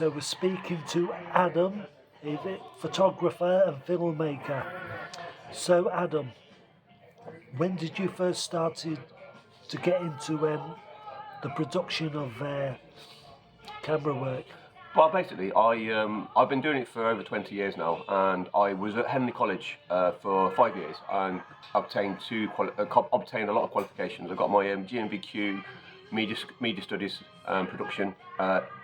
So we're speaking to Adam, a photographer and filmmaker. So Adam, when did you first start to get into the production of camera work? Well, basically, I've been doing it for over 20 years now, and I was at Henley College for 5 years and obtained obtained a lot of qualifications. I got my GNVQ, media studies, production,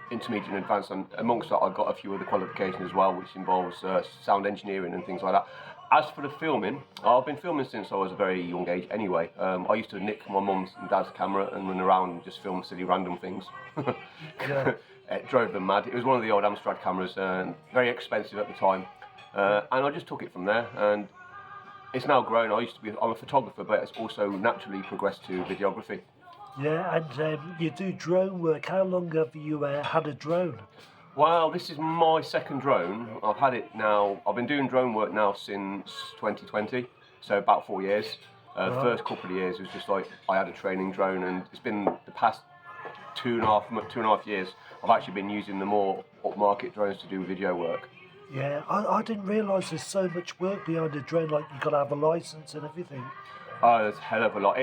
intermediate and advanced, and amongst that, I got a few other qualifications as well, which involves sound engineering and things like that. As for the filming, I've been filming since I was a very young age. Anyway, I used to nick my mum's and dad's camera and run around and just film silly random things. Yeah. It drove them mad. It was one of the old Amstrad cameras, very expensive at the time, and I just took it from there. And it's now grown. I'm a photographer, but it's also naturally progressed to videography. Yeah, and you do drone work. How long have you had a drone? Well, this is my second drone. I've had it now. I've been doing drone work now since 2020, so about 4 years. The first couple of years was just like I had a training drone, and it's been the past two and a half years I've actually been using the more upmarket drones to do video work. Yeah, I didn't realise there's so much work behind a drone. Like you've got to have a license and everything. Oh, there's a hell of a lot.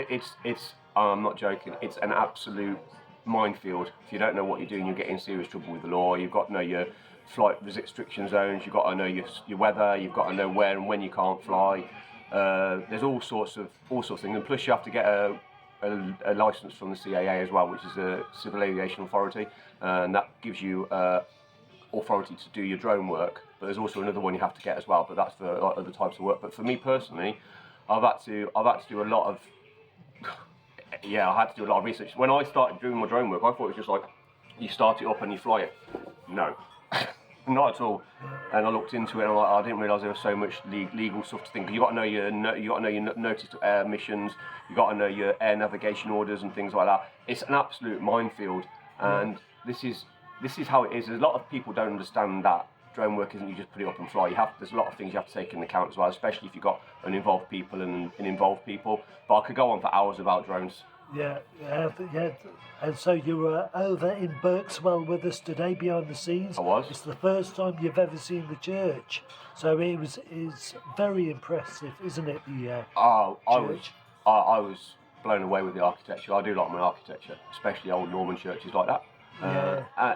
I'm not joking. It's an absolute minefield. If you don't know what you're doing, you get in serious trouble with the law. You've got to know your flight restriction zones. You've got to know your weather. You've got to know where and when you can't fly. There's all sorts of things, and plus you have to get a license from the CAA as well, which is a Civil Aviation Authority, and that gives you authority to do your drone work. But there's also another one you have to get as well, but that's for other types of work. But for me personally, I've had to do a lot of I had to do a lot of research. When I started doing my drone work, I thought it was just like you start it up and you fly it. No, not at all. And I looked into it, and I didn't realise there was so much legal stuff to think. You got to know your notice to air missions. You got to know your air navigation orders and things like that. It's an absolute minefield, and this is how it is. There's a lot of people don't understand that drone work isn't you just put it up and fly. There's a lot of things you have to take into account as well, especially if you've got uninvolved people and involved people. But I could go on for hours about drones. Yeah. And so you were over in Berkswell with us today, behind the scenes. I was. It's the first time you've ever seen the church, so it's very impressive, isn't it? The church. I was blown away with the architecture. I do like my architecture, especially old Norman churches like that.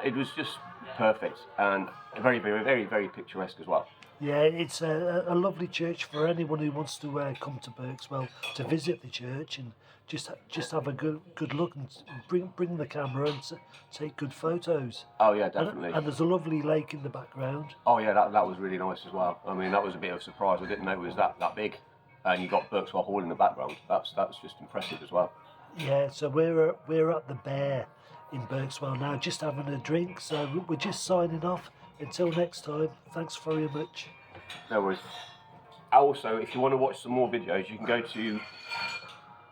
It was just perfect and very, very, very, very picturesque as well. Yeah, it's a lovely church for anyone who wants to come to Berkswell to visit the church and just have a good look and bring the camera and take good photos. Oh yeah, definitely. And there's a lovely lake in the background. Oh yeah, that was really nice as well. I mean, that was a bit of a surprise. I didn't know it was that big, and you got Berkswell Hall in the background. That's just impressive as well. Yeah, so we're at the Bear in Berkswell now, just having a drink. So we're just signing off. Until next time, thanks very much. No worries. Also, if you want to watch some more videos, you can go to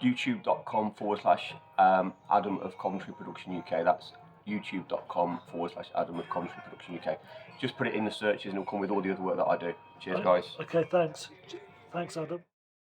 youtube.com/Adam of Coventry Production UK. That's youtube.com/Adam of Coventry Production UK. Just put it in the searches and it'll come with all the other work that I do. Cheers, guys. Okay, thanks. Thanks, Adam.